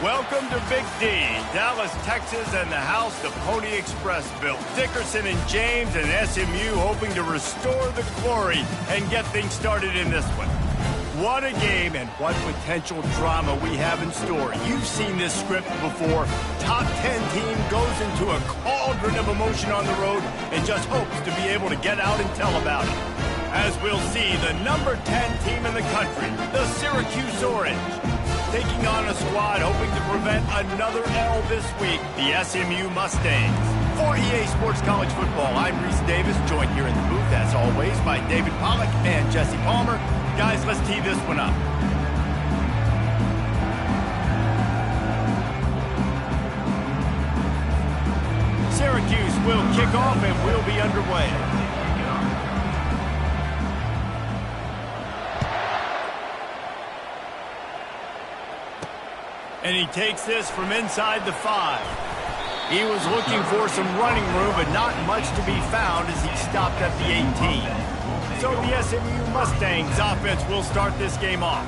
Welcome to Big D, Dallas, Texas, and the house the Pony Express built. Dickerson and James and SMU hoping to restore the glory and get things started in this one. What a game and what potential drama we have in store. You've seen this script before. Top 10 team goes into a cauldron of emotion on the road and just hopes to be able to get out and tell about it. As we'll see, the number 10 team in the country, the Syracuse Orange, taking on a squad hoping to prevent another L this week, the SMU Mustangs. For EA Sports College Football, I'm Reese Davis, joined here in the booth, as always, by David Pollack and Jesse Palmer. Guys, let's tee this one up. Syracuse will kick off and we'll be underway. And he takes this from inside the 5. He was looking for some running room, but not much to be found as he stopped at the 18. So the SMU Mustangs offense will start this game off.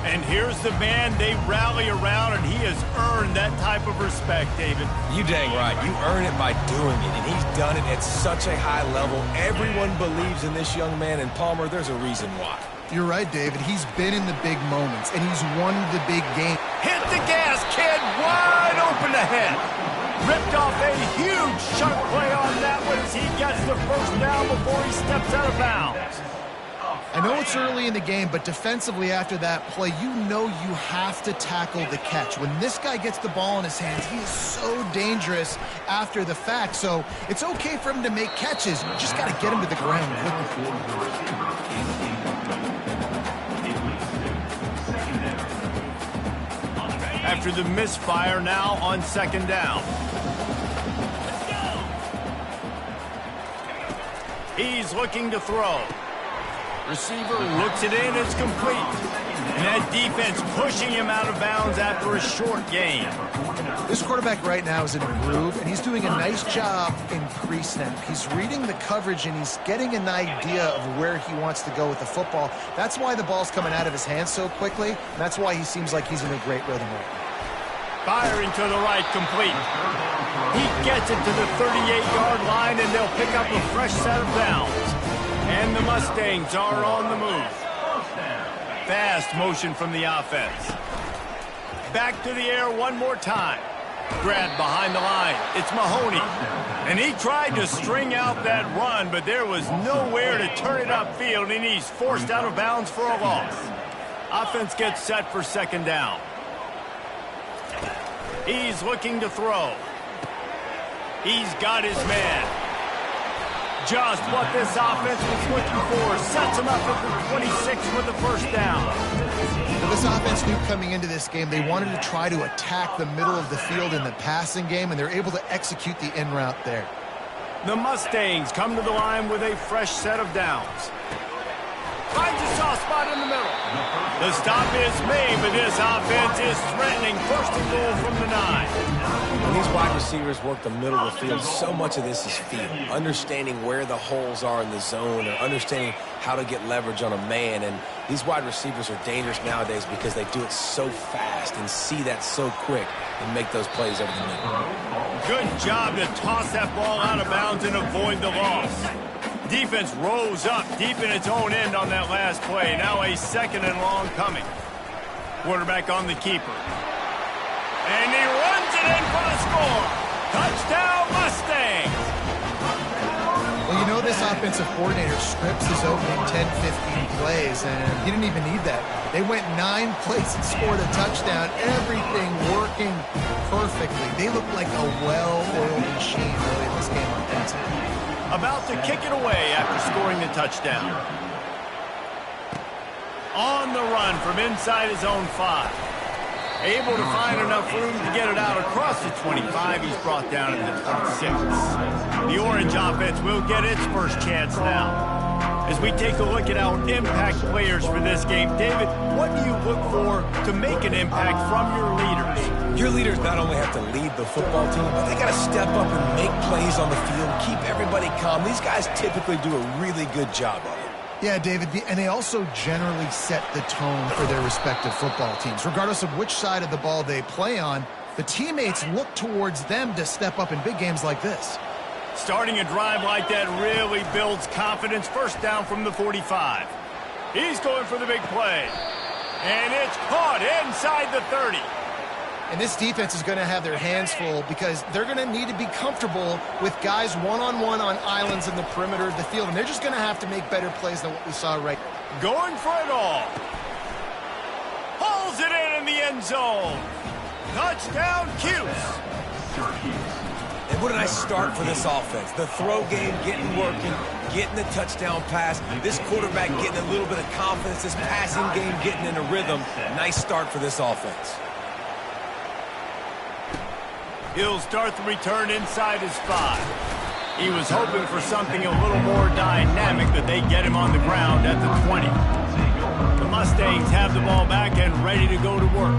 And here's the man they rally around, and he has earned that type of respect, David. You dang right. You earn it by doing it, and he's done it at such a high level. Everyone believes in this young man, and Palmer, there's a reason why. You're right, David. He's been in the big moments, and he's won the big game. Hit the gas, kid! Wide open ahead. Ripped off a huge chunk play on that one as he gets the first down before he steps out of bounds. I know it's early in the game, but defensively after that play, you know you have to tackle the catch. When this guy gets the ball in his hands, he is so dangerous after the fact. So it's okay for him to make catches. You just got to get him to the ground quickly. After the misfire, now on second down. He's looking to throw. Receiver looks it in, it's complete. And that defense pushing him out of bounds after a short gain. This quarterback right now is in a groove, and he's doing a nice job in pre-snap. He's reading the coverage, and he's getting an idea of where he wants to go with the football. That's why the ball's coming out of his hands so quickly, and that's why he seems like he's in a great rhythm right now. Firing to the right, complete. He gets it to the 38-yard line, and they'll pick up a fresh set of downs. And the Mustangs are on the move. Fast motion from the offense. Back to the air one more time. Grabbed behind the line. It's Mahoney. And he tried to string out that run, but there was nowhere to turn it upfield, and he's forced out of bounds for a loss. Offense gets set for second down. He's looking to throw. He's got his man. Just what this offense was looking for. Sets him up at the 26 with the first down. Well, this offense knew coming into this game they wanted to try to attack the middle of the field in the passing game, and they're able to execute the in route there. The Mustangs come to the line with a fresh set of downs. Finds a soft spot in the middle. The stop is made, but this offense is threatening. First and goal from the 9. When these wide receivers work the middle of the field, so much of this is feel. Understanding where the holes are in the zone, or understanding how to get leverage on a man. And these wide receivers are dangerous nowadays because they do it so fast and see that so quick and make those plays over the middle. Good job to toss that ball out of bounds and avoid the loss. Defense rose up deep in its own end on that last play. Now a second and long coming. Quarterback on the keeper. And he runs it in for the score. Touchdown, Mustangs. Well, you know this offensive coordinator scripts his opening 10, 15 plays, and he didn't even need that. They went 9 plays and scored a touchdown. Everything working perfectly. They look like a well-oiled machine early in this game offensively. About to kick it away after scoring the touchdown. On the run from inside his own 5. Able to find enough room to get it out across the 25. He's brought down at the 26. The Orange offense will get its first chance now. As we take a look at our impact players for this game, David, what do you look for to make an impact from your leaders? Your leaders not only have to lead the football team, but they got to step up and make plays on the field, keep everybody calm. These guys typically do a really good job of it. Yeah, David, and they also generally set the tone for their respective football teams. Regardless of which side of the ball they play on, the teammates look towards them to step up in big games like this. Starting a drive like that really builds confidence. First down from the 45. He's going for the big play. And it's caught inside the 30. And this defense is going to have their hands full because they're going to need to be comfortable with guys one-on-one on islands in the perimeter of the field. And they're just going to have to make better plays than what we saw right now. Going for it all. Pulls it in the end zone. Touchdown, Cuse. And what a nice start for this offense. The throw game getting working, getting the touchdown pass. This quarterback getting a little bit of confidence. This passing game getting in a rhythm. Nice start for this offense. He'll start the return inside his 5. He was hoping for something a little more dynamic, but they get him on the ground at the 20. The Mustangs have the ball back and ready to go to work.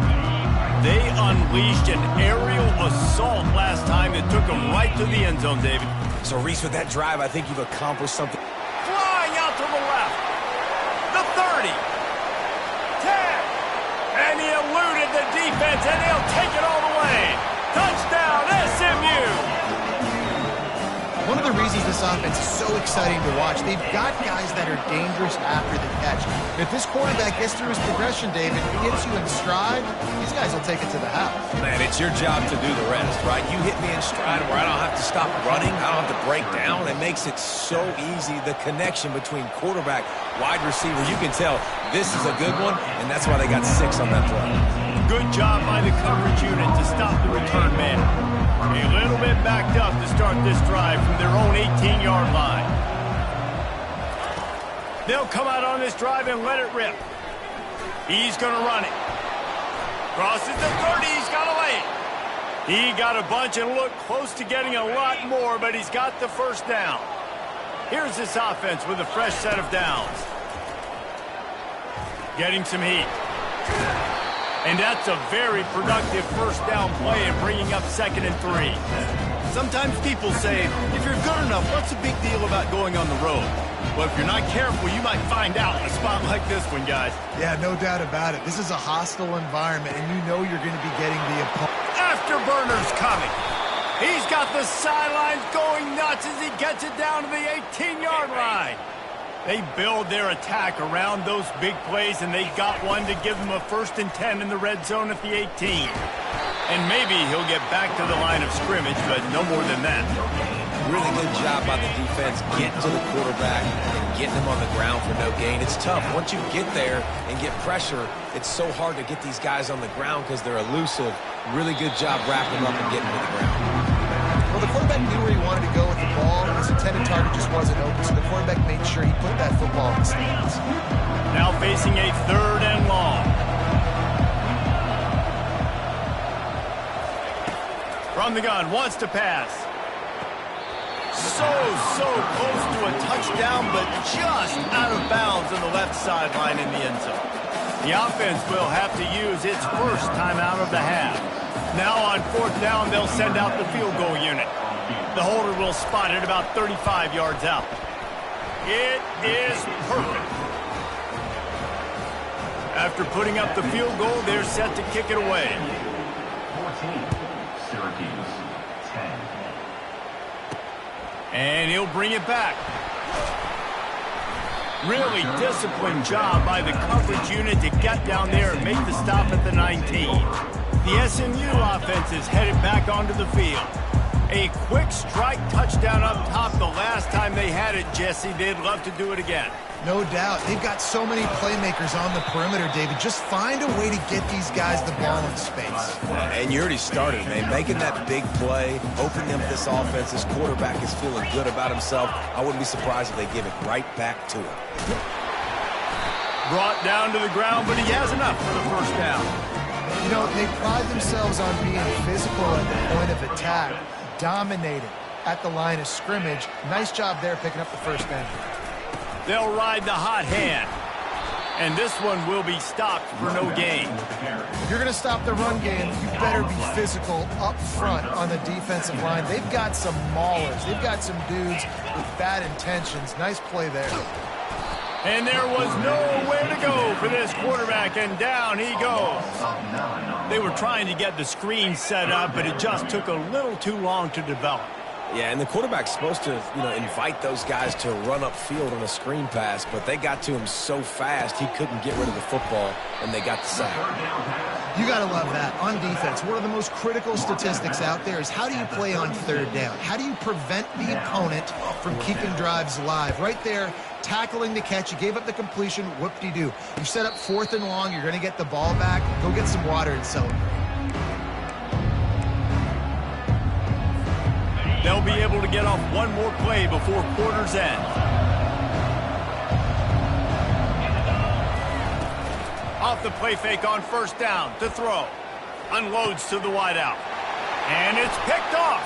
They unleashed an aerial assault last time that took them right to the end zone, David. So, Reese, with that drive, I think you've accomplished something. Flying out to the left. The 30. 10. And he eluded the defense, and he'll take it all the way. Touchdown, SMU! One of the reasons this offense is so exciting to watch, they've got guys that are dangerous after the catch. And if this quarterback gets through his progression, David, he hits you in stride, these guys will take it to the house. Man, it's your job to do the rest, right? You hit me in stride where I don't have to stop running, I don't have to break down. It makes it so easy, the connection between quarterback, wide receiver. You can tell this is a good one, and that's why they got 6 on that play. Good job by the coverage unit to stop the return man. A little bit backed up to start this drive from their own 18-yard line. They'll come out on this drive and let it rip. He's going to run it. Crosses the 30. He's got a lane. He got a bunch and looked close to getting a lot more, but he's got the first down. Here's this offense with a fresh set of downs. Getting some heat. And that's a very productive first down play and bringing up 2nd and 3. Sometimes people say, if you're good enough, what's the big deal about going on the road? Well, if you're not careful, you might find out in a spot like this one, guys. Yeah, no doubt about it. This is a hostile environment, and you know you're going to be getting the opponent. Afterburner's coming. He's got the sidelines going nuts as he gets it down to the 18-yard line. They build their attack around those big plays, and they got one to give them a 1st and 10 in the red zone at the 18. And maybe he'll get back to the line of scrimmage, but no more than that. Really good job by the defense getting to the quarterback and getting him on the ground for no gain. It's tough. Once you get there and get pressure, it's so hard to get these guys on the ground because they're elusive. Really good job wrapping them up and getting to the ground. Well, the quarterback knew where he wanted to go with the ball. His intended target just wasn't open, so the quarterback made sure he put that football in the stands. Now facing a 3rd and long. From the gun, wants to pass. So close to a touchdown, but just out of bounds on the left sideline in the end zone. The offense will have to use its first timeout of the half. Now on 4th down, they'll send out the field goal unit. The holder will spot it about 35 yards out. It is perfect. After putting up the field goal, they're set to kick it away. 14, Syracuse, 10. And he'll bring it back. Really disciplined job by the coverage unit to get down there and make the stop at the 19. The SMU offense is headed back onto the field. A quick strike touchdown up top the last time they had it, Jesse. They'd love to do it again. No doubt. They've got so many playmakers on the perimeter, David. Just find a way to get these guys the ball in space. And you already started, man. Making that big play, opening up this offense. This quarterback is feeling good about himself. I wouldn't be surprised if they give it right back to him. Brought down to the ground, but he has enough for the first down. You know, they pride themselves on being physical at the point of attack, dominated at the line of scrimmage. Nice job there picking up the first down. They'll ride the hot hand. And this one will be stopped for no gain. If you're going to stop the run game, you better be physical up front on the defensive line. They've got some maulers. They've got some dudes with bad intentions. Nice play there. And there was nowhere to go for this quarterback, and down he goes. They were trying to get the screen set up, but it just took a little too long to develop. Yeah, and the quarterback's supposed to, invite those guys to run upfield on a screen pass, but they got to him so fast he couldn't get rid of the football, and they got the sack. You got to love that. On defense, one of the most critical statistics out there is how do you play on third down? How do you prevent the opponent from keeping drives alive? Right there, tackling the catch. You gave up the completion. Whoop-de-doo. You set up 4th and long. You're going to get the ball back. Go get some water and celebrate. They'll be able to get off one more play before quarter's end. Off the play fake on 1st down to throw. Unloads to the wideout. And it's picked off.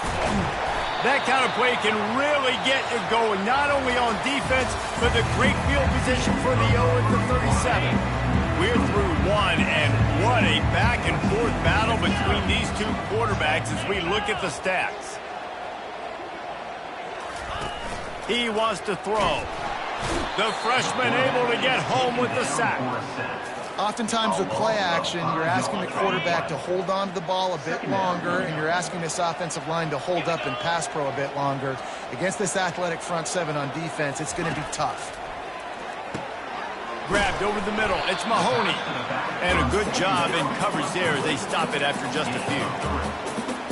That kind of play can really get you going, not only on defense, but the great field position for the 0 at the 37. We're through one, and what a back-and-forth battle between these two quarterbacks as we look at the stats. He wants to throw. The freshman able to get home with the sack. Oftentimes with play action, you're asking the quarterback to hold on to the ball a bit longer, and you're asking this offensive line to hold up in pass pro a bit longer. Against this athletic front seven on defense, it's going to be tough. Grabbed over the middle. It's Mahoney. And a good job in coverage there as they stop it after just a few.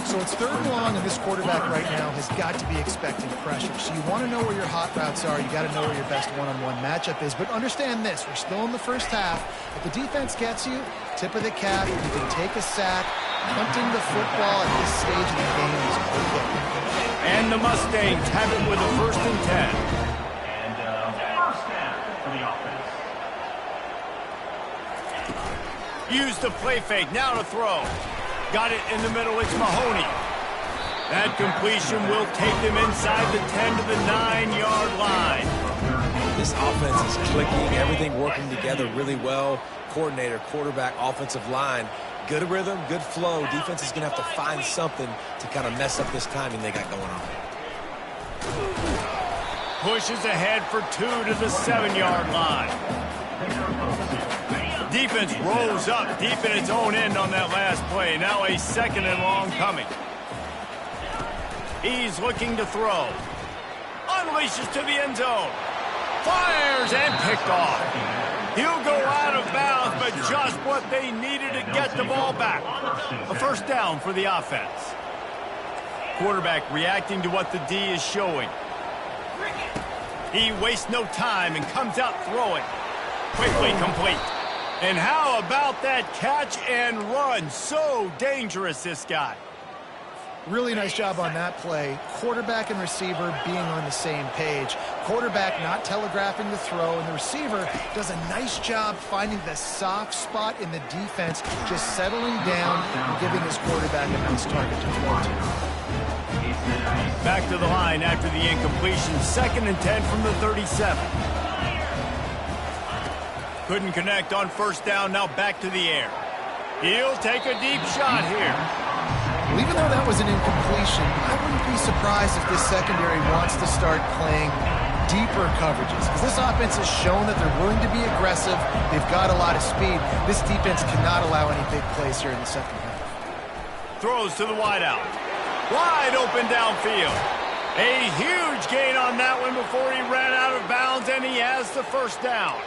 So it's 3rd and long, and this quarterback right now has got to be expecting pressure. So you want to know where your hot routes are. You got to know where your best one-on-one matchup is. But understand this, we're still in the first half. If the defense gets you, tip of the cap, you can take a sack. Punting the football at this stage of the game is okay. And the Mustangs have it with a 1st and 10. And first down for the offense. Use the play fake, now to throw. Got it in the middle, it's Mahoney. That completion will take them inside the 10 to the 9-yard line. This offense is clicking, everything working together really well. Coordinator, quarterback, offensive line. Good rhythm, good flow. Defense is going to have to find something to kind of mess up this timing they got going on. Pushes ahead for 2 to the 7-yard line. Defense rolls up deep in its own end on that last play. Now a 2nd and long coming. He's looking to throw. Unleashes to the end zone. Fires and picked off. He'll go out of bounds, but just what they needed to get the ball back. A 1st down for the offense. Quarterback reacting to what the D is showing. He wastes no time and comes out throwing. Quickly complete. And how about that catch and run? So dangerous, this guy. Really nice job on that play. Quarterback and receiver being on the same page. Quarterback not telegraphing the throw, and the receiver does a nice job finding the soft spot in the defense, just settling down and giving his quarterback a nice target to throw to. Back to the line after the incompletion. 2nd and 10 from the 37. Couldn't connect on 1st down, now back to the air. He'll take a deep shot here. Well, even though that was an incompletion, I wouldn't be surprised if this secondary wants to start playing deeper coverages, because this offense has shown that they're willing to be aggressive. They've got a lot of speed. This defense cannot allow any big plays here in the 2nd half. Throws to the wideout. Wide open downfield. A huge gain on that one before he ran out of bounds, and he has the 1st down.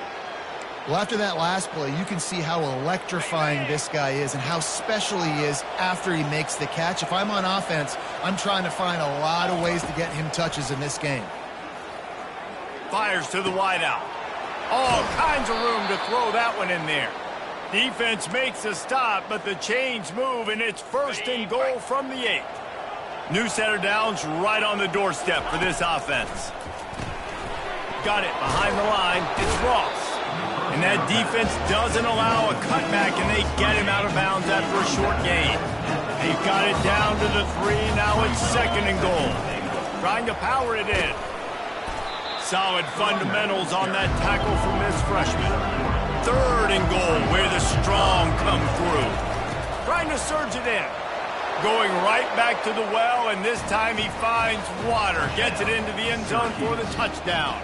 Well, after that last play, you can see how electrifying this guy is and how special he is after he makes the catch. If I'm on offense, I'm trying to find a lot of ways to get him touches in this game. Fires to the wideout. All kinds of room to throw that one in there. Defense makes a stop, but the chains move, and it's 1st and goal from the 8. New set of downs right on the doorstep for this offense. Got it behind the line. It's Ross. And that defense doesn't allow a cutback, and they get him out of bounds after a short gain. They've got it down to the 3. Now it's 2nd and goal. Trying to power it in. Solid fundamentals on that tackle from this freshman. 3rd and goal, where the strong come through. Trying to surge it in. Going right back to the well, and this time he finds water. Gets it into the end zone for the touchdown.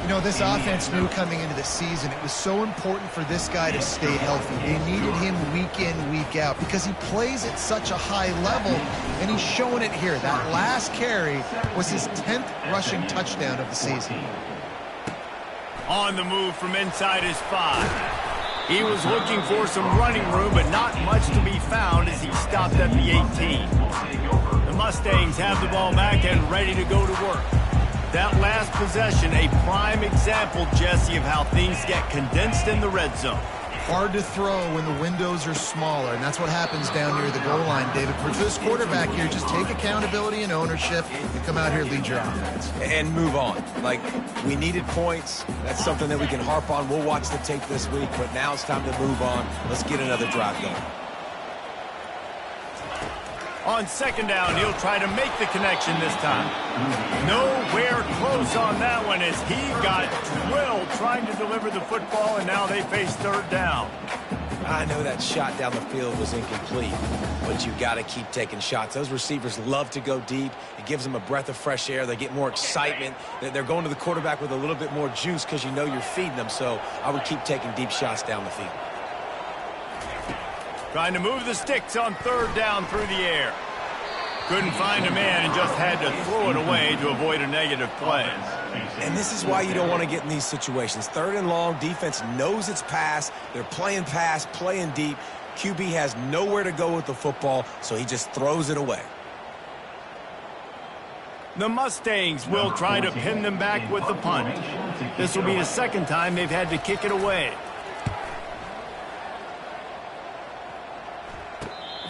You know, this offense knew coming into the season it was so important for this guy to stay healthy. They needed him week in, week out because he plays at such a high level, and he's showing it here. That last carry was his 10th rushing touchdown of the season. On the move from inside his 5. He was looking for some running room, but not much to be found as he stopped at the 18. The Mustangs have the ball back and ready to go to work. That last possession, a prime example, Jesse, of how things get condensed in the red zone. Hard to throw when the windows are smaller, and that's what happens down near the goal line, David. For this quarterback here, just take accountability and ownership and come out here and lead your offense. And move on. Like, we needed points. That's something that we can harp on. We'll watch the tape this week, but now it's time to move on. Let's get another drive going. On second down, he'll try to make the connection this time. Nowhere close on that one as he got drilled trying to deliver the football, and now they face third down. I know that shot down the field was incomplete, but you got to keep taking shots. Those receivers love to go deep. It gives them a breath of fresh air. They get more excitement. They're going to the quarterback with a little bit more juice because you know you're feeding them, so I would keep taking deep shots down the field. Trying to move the sticks on third down through the air. Couldn't find a man and just had to throw it away to avoid a negative play. And this is why you don't want to get in these situations. Third and long, defense knows it's pass. They're playing pass, playing deep. QB has nowhere to go with the football, so he just throws it away. The Mustangs will try to pin them back with the punt. This will be the second time they've had to kick it away.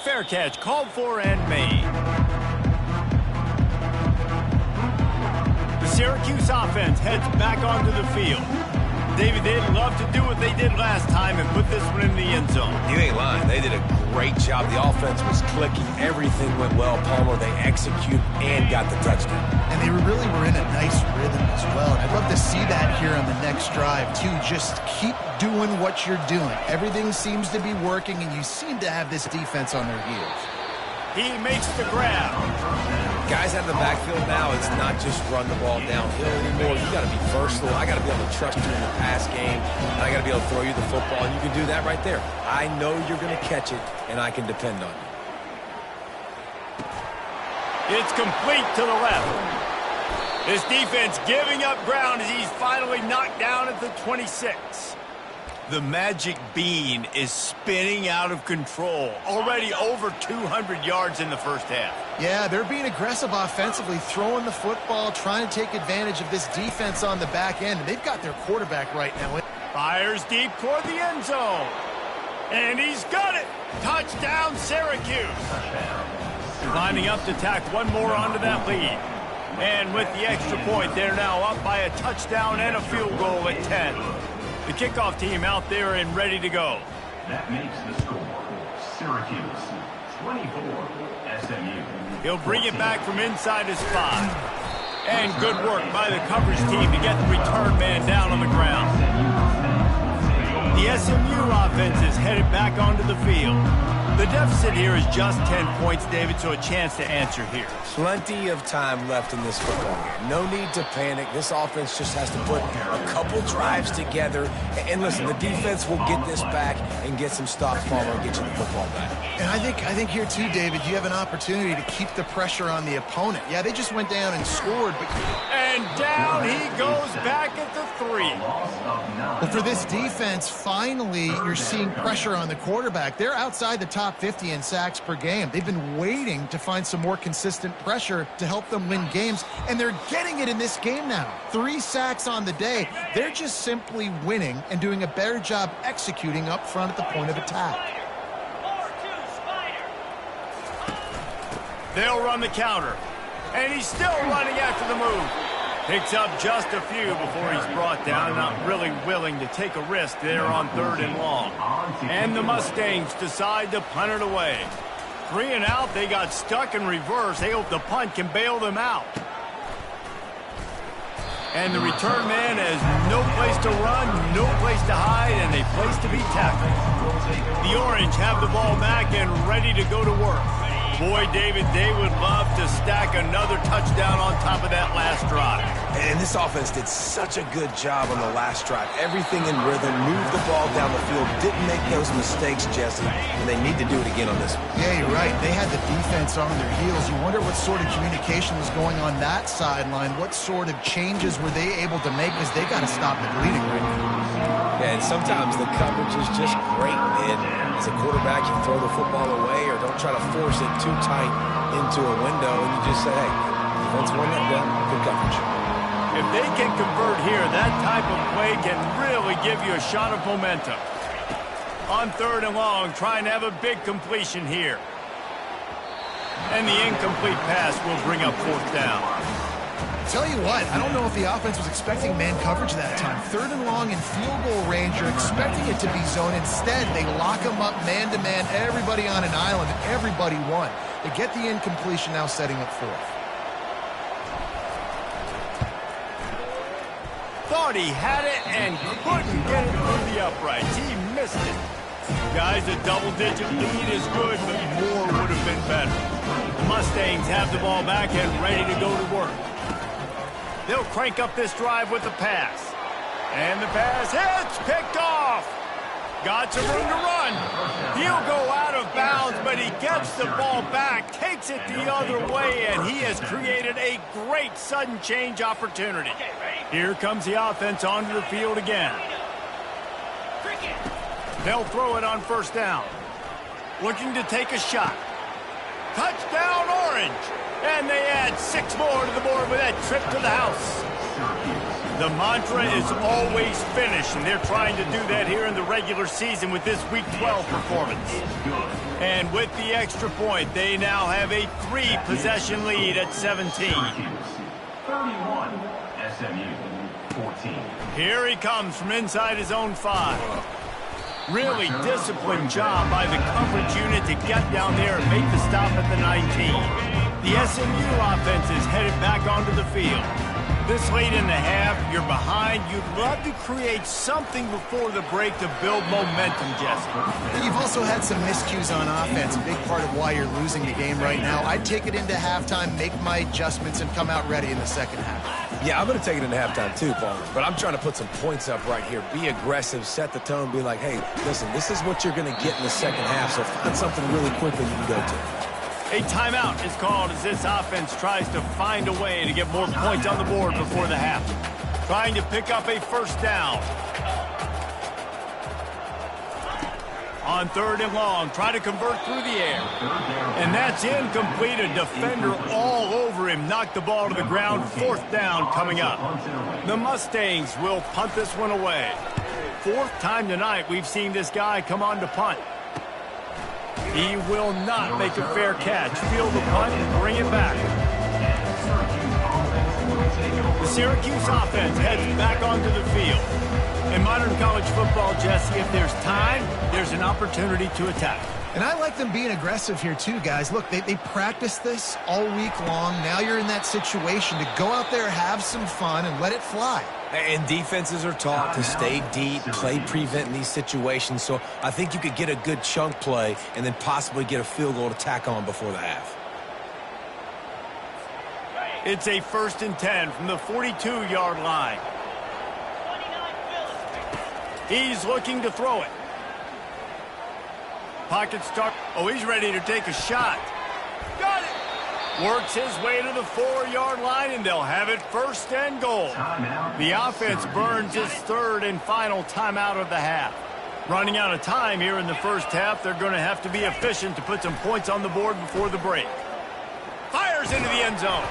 Fair catch called for and made. The Syracuse offense heads back onto the field. David, they'd love to do what they did last time and put this one in the end zone. You ain't lying. They did a great job. The offense was clicking. Everything went well. Palmer, they executed and got the touchdown. And they really were in a nice rhythm as well. And I'd love to see that here on the next drive, too. Just keep doing what you're doing. Everything seems to be working, and you seem to have this defense on their heels. He makes the grab. Guys out of the backfield now, it's not just run the ball downhill anymore. You got to be versatile. I got to be able to trust you in the pass game. And I got to be able to throw you the football, and you can do that right there. I know you're going to catch it, and I can depend on you. It's complete to the left. This defense giving up ground as he's finally knocked down at the 26. The magic bean is spinning out of control. Already over 200 yards in the first half. Yeah, they're being aggressive offensively, throwing the football, trying to take advantage of this defense on the back end. And they've got their quarterback right now. Fires deep toward the end zone. And he's got it. Touchdown, Syracuse. Lining up to tack one more onto that lead. And with the extra point, they're now up by a touchdown and a field goal at 10. The kickoff team out there and ready to go. That makes the score. Syracuse 24, SMU. He'll bring it back from inside his 5. And good work by the coverage team to get the return man down on the ground. The SMU offense is headed back onto the field. The deficit here is just 10 points, David, so a chance to answer here. Plenty of time left in this football game. No need to panic. This offense just has to put a couple drives together. And listen, the defense will get this back and get some stops, Palmer, and get you the football back. And I think here too, David, you have an opportunity to keep the pressure on the opponent. Yeah, they just went down and scored, but... And down he goes back at the 3. Well, for this defense, finally, you're seeing pressure on the quarterback. They're outside the top 50 in sacks per game. They've been waiting to find some more consistent pressure to help them win games, and they're getting it in this game now. 3 sacks on the day. They're just simply winning and doing a better job executing up front at the point of attack. They'll run the counter, and he's still running after the move. Picks up just a few before he's brought down, not really willing to take a risk there on third and long. And the Mustangs decide to punt it away. 3 and out, they got stuck in reverse. They hope the punt can bail them out. And the return man has no place to run, no place to hide, and a place to be tackled. The Orange have the ball back and ready to go to work. Boy, David, they would love to stack another touchdown on top of that last drive. And this offense did such a good job on the last drive. Everything in rhythm, moved the ball down the field, didn't make those mistakes, Jesse, and they need to do it again on this one. Yeah, you're right. They had the defense on their heels. You wonder what sort of communication was going on that sideline. What sort of changes were they able to make, because they got to stop the bleeding right now. Yeah, and sometimes the coverage is just great, man. As a quarterback, you throw the football away or don't try to force it too tight into a window, and you just say, hey, defense won that down, good coverage. If they can convert here, that type of play can really give you a shot of momentum. On 3rd and long, trying to have a big completion here. And the incomplete pass will bring up 4th down. Tell you what, I don't know if the offense was expecting man coverage that time. 3rd and long in field goal range, you're expecting it to be zone. Instead, they lock them up man-to-man, everybody on an island, and everybody won. They get the incompletion, now setting up 4th. Thought he had it and couldn't get it through the uprights. He missed it. Guys, a double-digit lead is good, but more would have been better. The Mustangs have the ball back and ready to go to work. They'll crank up this drive with the pass. And the pass hits, picked off. Got some room to run. He'll go out of bounds, but he gets the ball back, takes it the other way, and he has created a great sudden change opportunity. Here comes the offense onto the field again. They'll throw it on 1st down. Looking to take a shot. Touchdown, Orange! And they add 6 more to the board with that trip to the house. The mantra is always finish, and they're trying to do that here in the regular season with this Week 12 performance. And with the extra point, they now have a 3-possession lead at 17. 31, SMU, 14. Here he comes from inside his own 5. Really disciplined job by the coverage unit to get down there and make the stop at the 19. The SMU offense is headed back onto the field. This late in the half, you're behind. You'd love to create something before the break to build momentum, Jesse. You've also had some miscues on offense, a big part of why you're losing the game right now. I'd take it into halftime, make my adjustments, and come out ready in the 2nd half. Yeah, I'm going to take it into halftime too, Paul. But I'm trying to put some points up right here. Be aggressive, set the tone, be like, hey, listen, this is what you're going to get in the 2nd half, so find something really quickly you can go to. A timeout is called as this offense tries to find a way to get more points on the board before the half. Trying to pick up a 1st down. On 3rd and long, try to convert through the air. And that's incomplete. A defender all over him. Knocked the ball to the ground. 4th down coming up. The Mustangs will punt this one away. 4th time tonight we've seen this guy come on to punt. He will not make a fair catch. Field the punt and bring it back. The Syracuse offense heads back onto the field. In modern college football, Jesse, if there's time, there's an opportunity to attack. And I like them being aggressive here too, guys. Look, they practiced this all week long. Now you're in that situation to go out there, have some fun, and let it fly. And defenses are taught to stay deep, play prevent in these situations. So I think you could get a good chunk play and then possibly get a field goal to tack on before the half. It's a 1st and 10 from the 42-yard line. He's looking to throw it. Pocket start. Oh, he's ready to take a shot. Got it. Works his way to the 4-yard line, and they'll have it 1st and goal. The offense burns its 3rd and final timeout of the half. Running out of time here in the 1st half, they're going to have to be efficient to put some points on the board before the break. Fires into the end zone.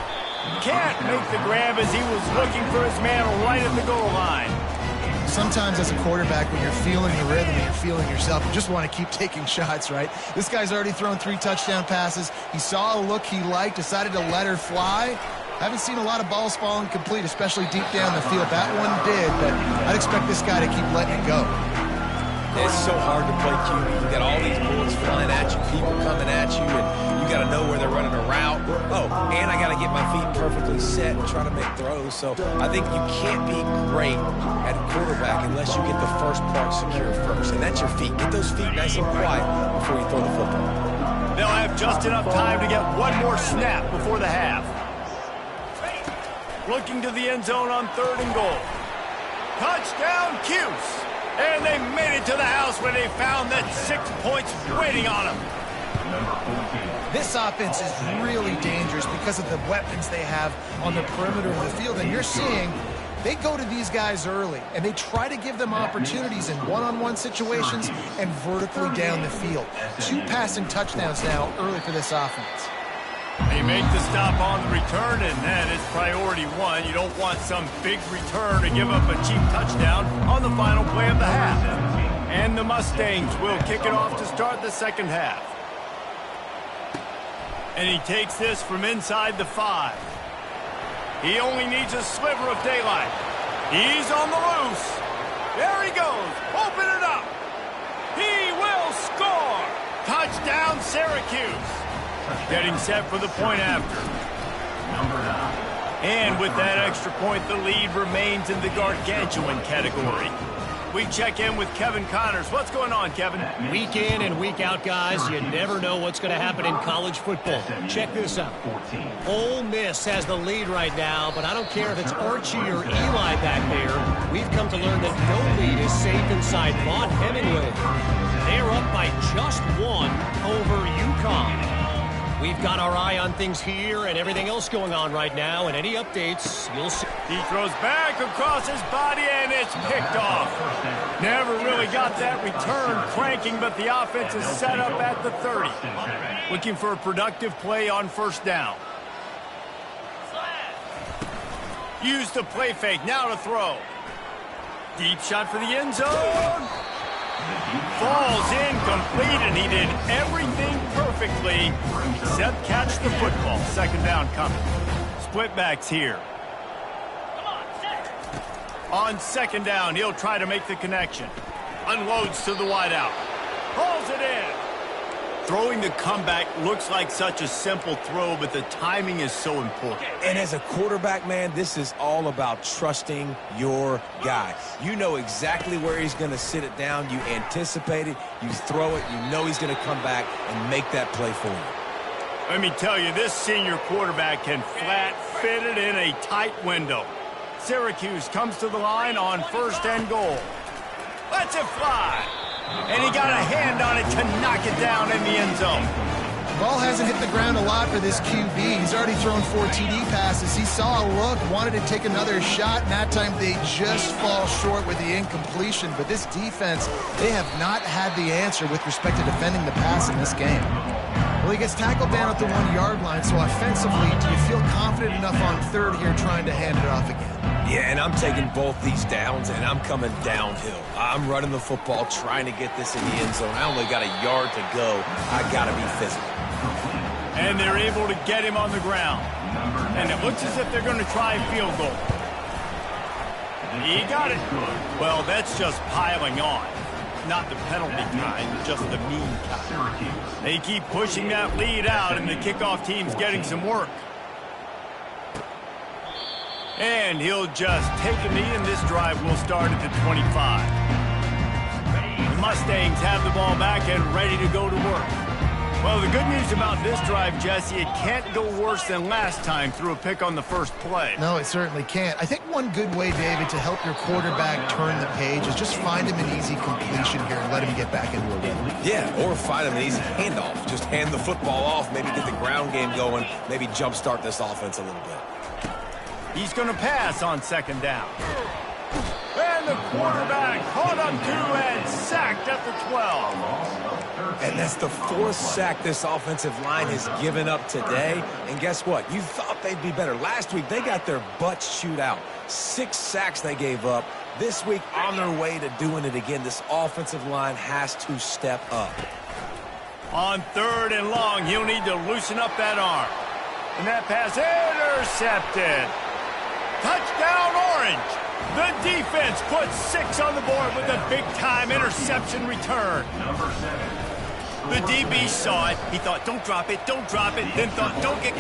Can't make the grab as he was looking for his man right at the goal line. Sometimes as a quarterback, when you're feeling the rhythm and you're feeling yourself, you just want to keep taking shots, right? This guy's already thrown 3 touchdown passes. He saw a look he liked, decided to let her fly. Haven't seen a lot of balls falling complete, especially deep down the field. That one did, but I'd expect this guy to keep letting it go. It's so hard to play QB. You got all these bullets flying at you, people coming at you, and you got to know where they're running a route. Oh, and I got to get my feet perfectly set and try to make throws. So I think you can't be great at quarterback unless you get the first part secure first, and that's your feet. Get those feet nice and quiet before you throw the football. They'll have just enough time to get one more snap before the half. Looking to the end zone on 3rd and goal. Touchdown, Cuse. And they made it to the house when they found that 6 points waiting on them. This offense is really dangerous because of the weapons they have on the perimeter of the field. And you're seeing they go to these guys early, and they try to give them opportunities in one-on-one situations and vertically down the field. 2 passing touchdowns now early for this offense. They make the stop on the return, and that is priority 1. You don't want some big return to give up a cheap touchdown on the final play of the half. And the Mustangs will kick it off to start the second half. And he takes this from inside the 5. He only needs a sliver of daylight. He's on the loose. There he goes. Open it up. He will score. Touchdown, Syracuse. Getting set for the point after. And with that extra point, the lead remains in the gargantuan category. We check in with Kevin Connors. What's going on, Kevin? Week in and week out, guys, you never know what's going to happen in college football. Check this out. Ole Miss has the lead right now, but I don't care if it's Archie or Eli back there. We've come to learn that no lead is safe inside Vaught Hemingway. They're up by just 1 over UConn. We've got our eye on things here and everything else going on right now, and any updates, you'll see. He throws back across his body, and it's picked off. Never really got that return cranking, but the offense is set up at the 30. Looking for a productive play on 1st down. Use the play fake, now to throw. Deep shot for the end zone. Falls incomplete, and he did everything perfectly except catch the football. 2nd down coming. Split backs here. On 2nd down, he'll try to make the connection. Unloads to the wideout. Hauls it in. Throwing the comeback looks like such a simple throw, but the timing is so important. And as a quarterback, man, this is all about trusting your guy. You know exactly where he's going to sit it down. You anticipate it. You throw it. You know he's going to come back and make that play for you. Let me tell you, this senior quarterback can flat fit it in a tight window. Syracuse comes to the line on 1st and goal. Lets it fly. And he got a hand on it to knock it down in the end zone. Ball hasn't hit the ground a lot for this QB. He's already thrown 4 TD passes. He saw a look, wanted to take another shot, and that time they just fall short with the incompletion. But this defense, they have not had the answer with respect to defending the pass in this game. Well, he gets tackled down at the 1-yard line, so offensively, do you feel confident enough on 3rd here trying to hand it off again? Yeah, and I'm taking both these downs, and I'm coming downhill. I'm running the football, trying to get this in the end zone. I only got a yard to go. I got to be physical. And they're able to get him on the ground. And it looks as if they're going to try a field goal. He got it. Well, that's just piling on. Not the penalty kind, just the mean kind. They keep pushing that lead out, and the kickoff team's getting some work. And he'll just take a knee, and this drive will start at the 25. The Mustangs have the ball back and ready to go to work. Well, the good news about this drive, Jesse, it can't go worse than last time through a pick on the first play. No, it certainly can't. I think one good way, David, to help your quarterback turn the page is just find him an easy completion here and let him get back into a rhythm. Yeah, or find him an easy handoff. Just hand the football off, maybe get the ground game going, maybe jumpstart this offense a little bit. He's going to pass on 2nd down. And the quarterback caught on 2 and sacked at the 12. And that's the 4th sack this offensive line has given up today. And guess what? You thought they'd be better. Last week, they got their butts chewed out. 6 sacks they gave up. This week, on their way to doing it again, this offensive line has to step up. On 3rd and long, he'll need to loosen up that arm. And that pass intercepted. Touchdown, Orange. The defense puts 6 on the board with a big-time interception return. The DB saw it. He thought, don't drop it, then thought, don't get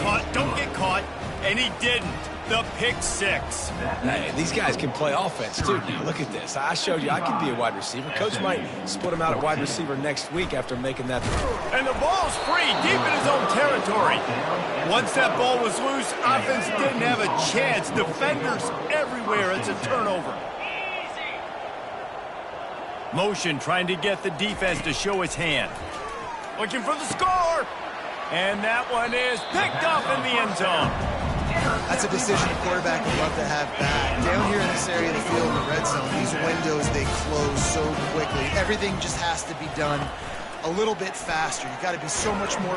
caught, and he didn't. The pick six. Hey, these guys can play offense, too. Now, look at this. I showed you I can be a wide receiver. Coach might split him out at wide receiver next week after making that throw. And the ball's free, deep in his own territory. Once that ball was loose, offense didn't have a chance. Defenders everywhere. It's a turnover. Motion trying to get the defense to show its hand. Looking for the score. And that one is picked up in the end zone. That's a decision a quarterback would love to have back. Down here in this area of the field in the red zone, these windows, they close so quickly. Everything just has to be done a little bit faster. You've got to be so much more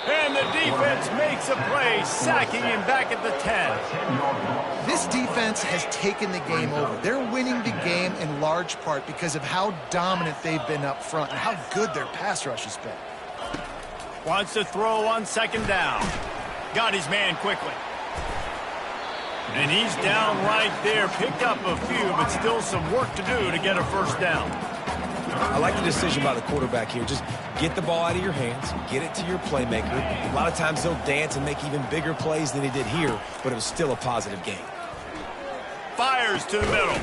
And the defense makes a play, sacking him back at the 10. This defense has taken the game over. They're winning the game in large part because of how dominant they've been up front and how good their pass rush has been. Wants to throw on second down. Got his man quickly. And he's down right there. Picked up a few, but still some work to do to get a first down. I like the decision by the quarterback here. Just get the ball out of your hands, get it to your playmaker. A lot of times he'll dance and make even bigger plays than he did here, but it was still a positive game. Fires to the middle.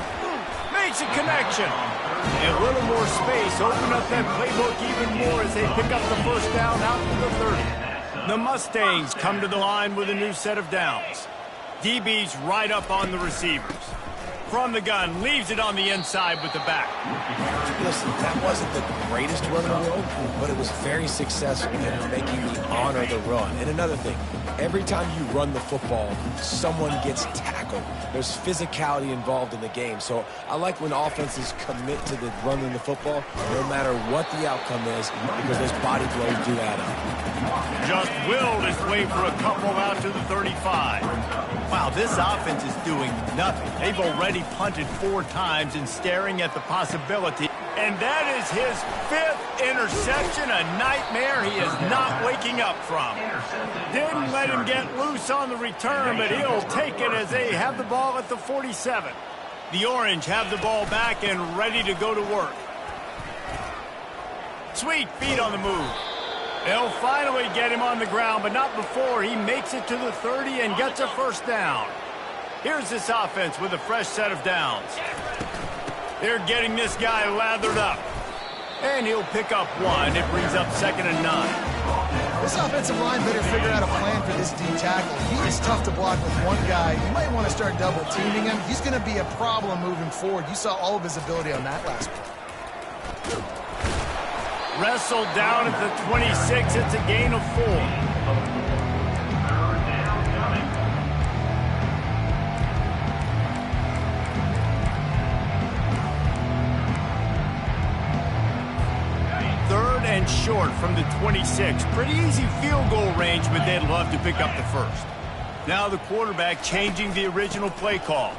Makes a connection. And a little more space. Open up that playbook even more as they pick up the first down out to the 30. The Mustangs come to the line with a new set of downs. DB's right up on the receivers. From the gun, leaves it on the inside with the back. Listen, that wasn't the greatest run in the world, but it was very successful in making me honor the run. And another thing, every time you run the football, someone gets tackled. There's physicality involved in the game. So I like when offenses commit to the running the football, no matter what the outcome is, because those body blows do add up. Just willed his way for a couple out to the 35. Wow, this offense is doing nothing. They've already punted 4 times and staring at the possibility. And that is his 5th interception, a nightmare he is not waking up from. Didn't let him get loose on the return, but he'll take it as they have the ball at the 47. The Orange have the ball back and ready to go to work. Sweet feet on the move. They'll finally get him on the ground, but not before he makes it to the 30 and gets a first down. Here's this offense with a fresh set of downs. They're getting this guy lathered up. And he'll pick up 1. It brings up 2nd and 9. This offensive line better figure out a plan for this D tackle. He is tough to block with one guy. You might want to start double teaming him. He's going to be a problem moving forward. You saw all of his ability on that last play. Wrestled down at the 26. It's a gain of 4. And short from the 26. Pretty easy field goal range, but they'd love to pick up the first. Now the quarterback changing the original play call.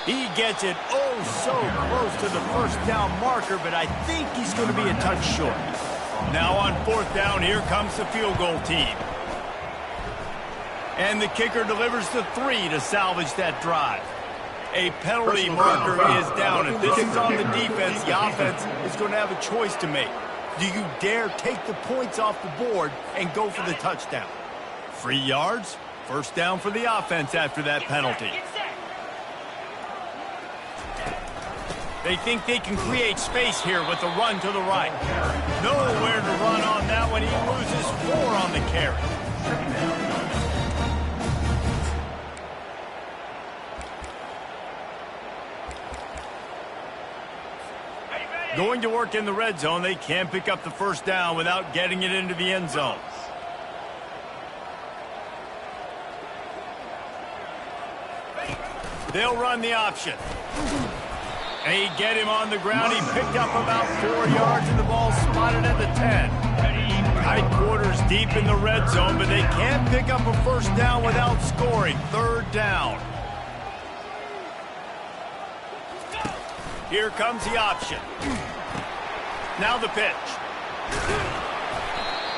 He gets it so close to the first down marker, but I think he's going to be a touch short. Now on 4th down, here comes the field goal team. And the kicker delivers the 3 to salvage that drive. A penalty marker is down. If this is on the defense, the offense is going to have a choice to make. Do you dare take the points off the board and go for the touchdown? Free yards, first down for the offense after that penalty. They think they can create space here with the run to the right. Nowhere to run on that one. He loses 4 on the carry. Going to work in the red zone. They can't pick up the first down without getting it into the end zone. They'll run the option. They get him on the ground. He picked up about 4 yards, and the ball spotted at the 10. Tight quarters deep in the red zone, but they can't pick up a first down without scoring. 3rd down. Here comes the option. Now the pitch.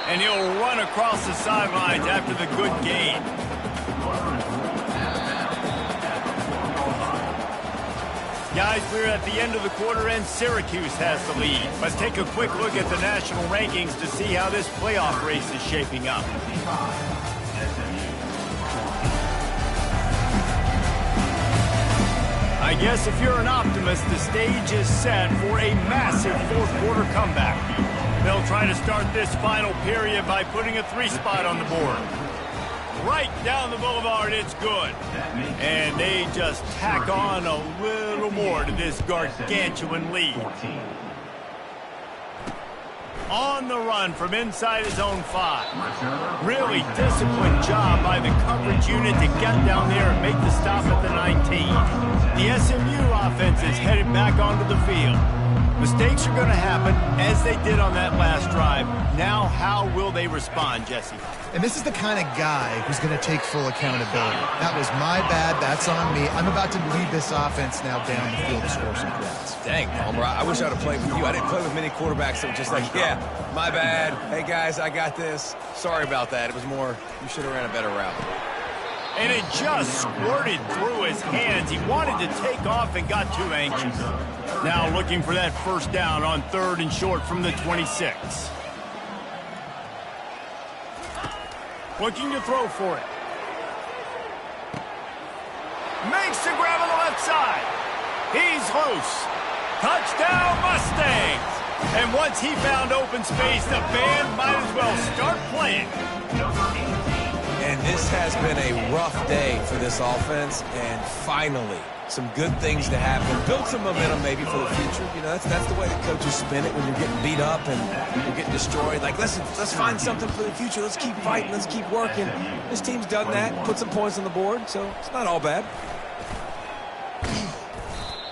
And he'll run across the sidelines after the good gain. Guys, we're at the end of the quarter, and Syracuse has the lead. Let's take a quick look at the national rankings to see how this playoff race is shaping up. I guess if you're an optimist, the stage is set for a massive fourth-quarter comeback. They'll try to start this final period by putting a 3-spot on the board. Right down the boulevard, it's good. And they just tack on a little more to this gargantuan lead. On the run from inside his own 5. Really disciplined job by the coverage unit to get down there and make the stop at the 19. The SMU offense is headed back onto the field. Mistakes are going to happen, as they did on that last drive. Now, how will they respond, Jesse? And this is the kind of guy who's going to take full accountability. That was my bad. That's on me. I'm about to lead this offense now down the field to score some points. Dang, Palmer, I wish I would have played with you. I didn't play with many quarterbacks that were just like, yeah, my bad. Hey, guys, I got this. Sorry about that. It was more, you should have ran a better route. And it just squirted through his hands. He wanted to take off and got too anxious. Now looking for that first down on 3rd and short from the 26. Looking to throw for it. Makes the grab on the left side. He's loose. Touchdown, Mustangs. And once he found open space, the band might as well start playing. And this has been a rough day for this offense, and finally, some good things to happen. Build some momentum maybe for the future. You know, that's the way the coaches spin it when you're getting beat up and you're getting destroyed. Like, listen, let's find something for the future. Let's keep fighting. Let's keep working. This team's done that, put some points on the board, so it's not all bad.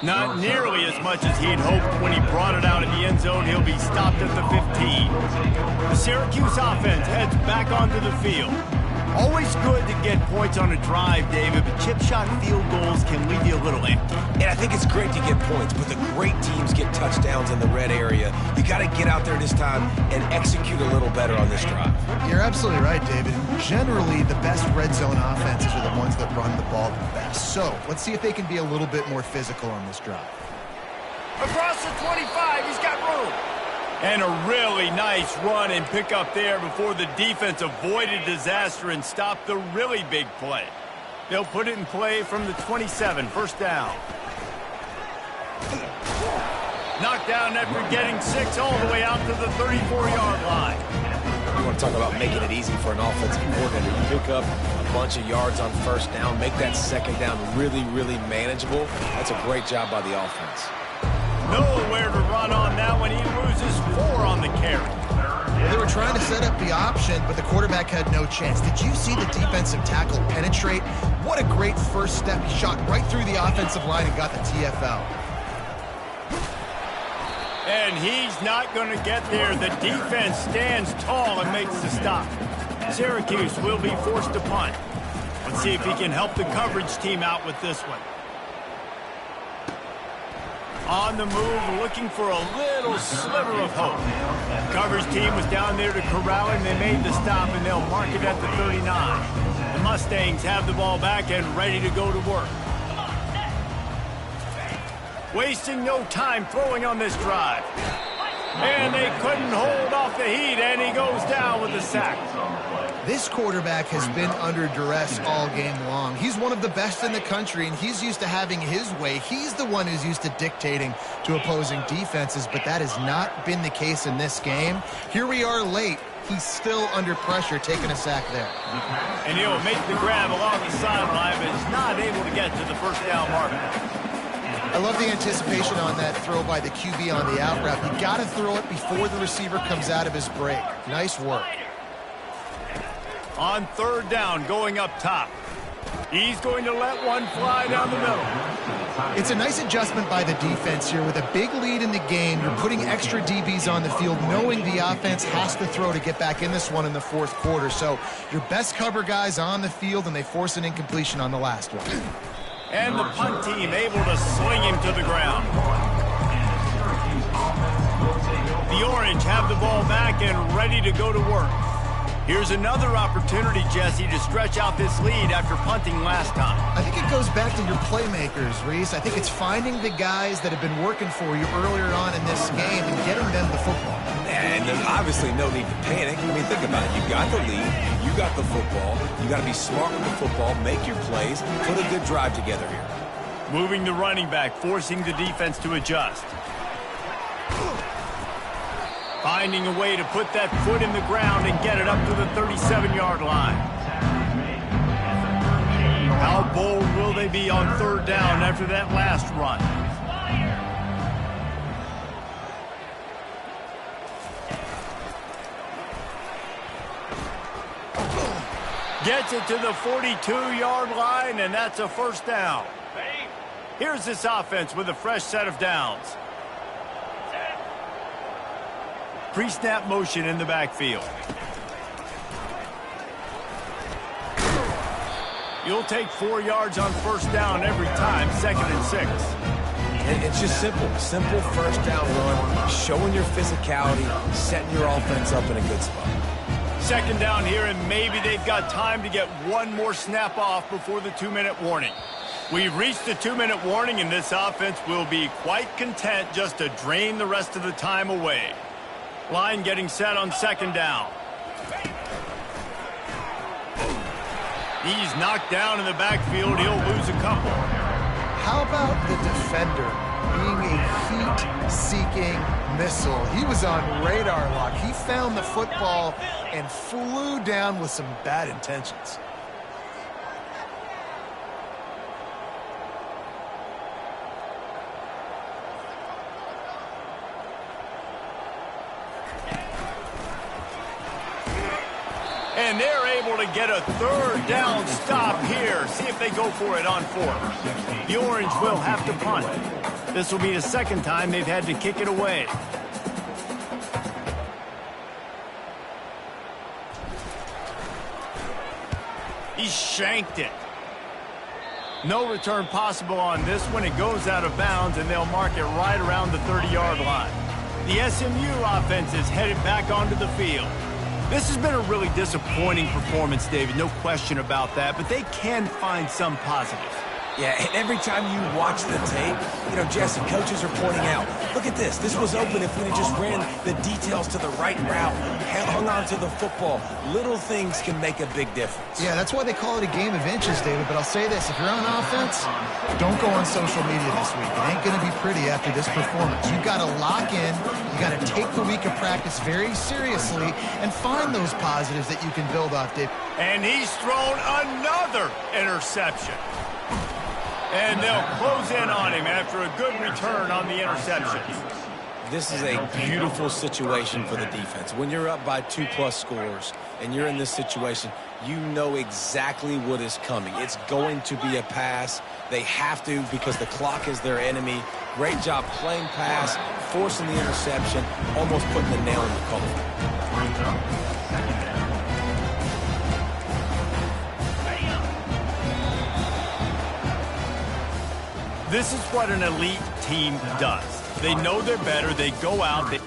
Not nearly as much as he'd hoped when he brought it out in the end zone. He'll be stopped at the 15. The Syracuse offense heads back onto the field. Always good to get points on a drive, David, but chip shot field goals can leave you a little empty. And I think it's great to get points, but the great teams get touchdowns in the red area. You got to get out there this time and execute a little better on this drive. You're absolutely right, David. Generally, the best red zone offenses are the ones that run the ball the best. So let's see if they can be a little bit more physical on this drive. Across the 25, he's got room. And a really nice run and pick up there before the defense avoided disaster and stopped the really big play. They'll put it in play from the 27, first down. Knocked down after getting 6 all the way out to the 34-yard line. You want to talk about making it easy for an offensive coordinator. You pick up a bunch of yards on first down, make that second down really, really manageable. That's a great job by the offense. Nowhere to run on that one. He loses 4 on the carry. They were trying to set up the option, but the quarterback had no chance. Did you see the defensive tackle penetrate? What a great first step. He shot right through the offensive line and got the TFL. And he's not going to get there. The defense stands tall and makes the stop. Syracuse will be forced to punt. Let's see if he can help the coverage team out with this one. On the move, looking for a little sliver of hope. The coverage team was down there to corral him. They made the stop, and they'll mark it at the 39. The Mustangs have the ball back and ready to go to work. Wasting no time throwing on this drive. And they couldn't hold off the heat, and he goes down with a sack. This quarterback has been under duress all game long. He's one of the best in the country, and he's used to having his way. He's the one who's used to dictating to opposing defenses, but that has not been the case in this game. Here we are late. He's still under pressure, taking a sack there. And he'll make the grab along the sideline, but is not able to get to the first down marker. I love the anticipation on that throw by the QB on the out route. You got to throw it before the receiver comes out of his break. Nice work. On third down, going up top. He's going to let one fly down the middle. It's a nice adjustment by the defense here. With a big lead in the game, you're putting extra DBs on the field, knowing the offense has to throw to get back in this one in the fourth quarter. So your best cover guys on the field, and they force an incompletion on the last one. And the punt team able to sling him to the ground. The Orange have the ball back and ready to go to work. Here's another opportunity, Jesse, to stretch out this lead after punting last time. I think it goes back to your playmakers, Reese. I think it's finding the guys that have been working for you earlier on in this game and getting them the football. And there's obviously no need to panic. I mean, think about it. You got the lead. You got the football. You got to be smart with the football, make your plays, put a good drive together here. Moving the running back, forcing the defense to adjust. Finding a way to put that foot in the ground and get it up to the 37-yard line. How bold will they be on third down after that last run? Gets it to the 42-yard line, and that's a first down. Here's this offense with a fresh set of downs. Pre-snap motion in the backfield. You'll take 4 yards on first down every time, 2nd and 6. And it's just simple. Simple first down run, showing your physicality, setting your offense up in a good spot. 2nd down here, and maybe they've got time to get one more snap off before the 2-minute warning. We've reached the 2-minute warning, and this offense will be quite content just to drain the rest of the time away. Line getting set on 2nd down. He's knocked down in the backfield. He'll lose a couple. How about the defender being a heat-seeking missile? He was on radar lock. He found the football and flew down with some bad intentions. And they're able to get a third down stop here. See if they go for it on 4th. The Orange will have to punt. This will be the 2nd time they've had to kick it away. He shanked it. No return possible on this one. It goes out of bounds, and they'll mark it right around the 30-yard line. The SMU offense is headed back onto the field. This has been a really disappointing performance, David, no question about that, but they can find some positives. Yeah, and every time you watch the tape, you know, Jesse, coaches are pointing out, look at this. This was open if we had just ran the details to the right route, hung on to the football. Little things can make a big difference. Yeah, that's why they call it a game of inches, David. But I'll say this, if you're on offense, don't go on social media this week. It ain't going to be pretty after this performance. You've got to lock in. You got to take the week of practice very seriously and find those positives that you can build off, David. And he's thrown another interception. And they'll close in on him after a good return on the interception. This is a beautiful situation for the defense. When you're up by 2+ scores and you're in this situation, you know exactly what is coming. It's going to be a pass. They have to because the clock is their enemy. Great job playing pass, forcing the interception, almost putting the nail in the coffin. This is what an elite team does. They know they're better. They go out, they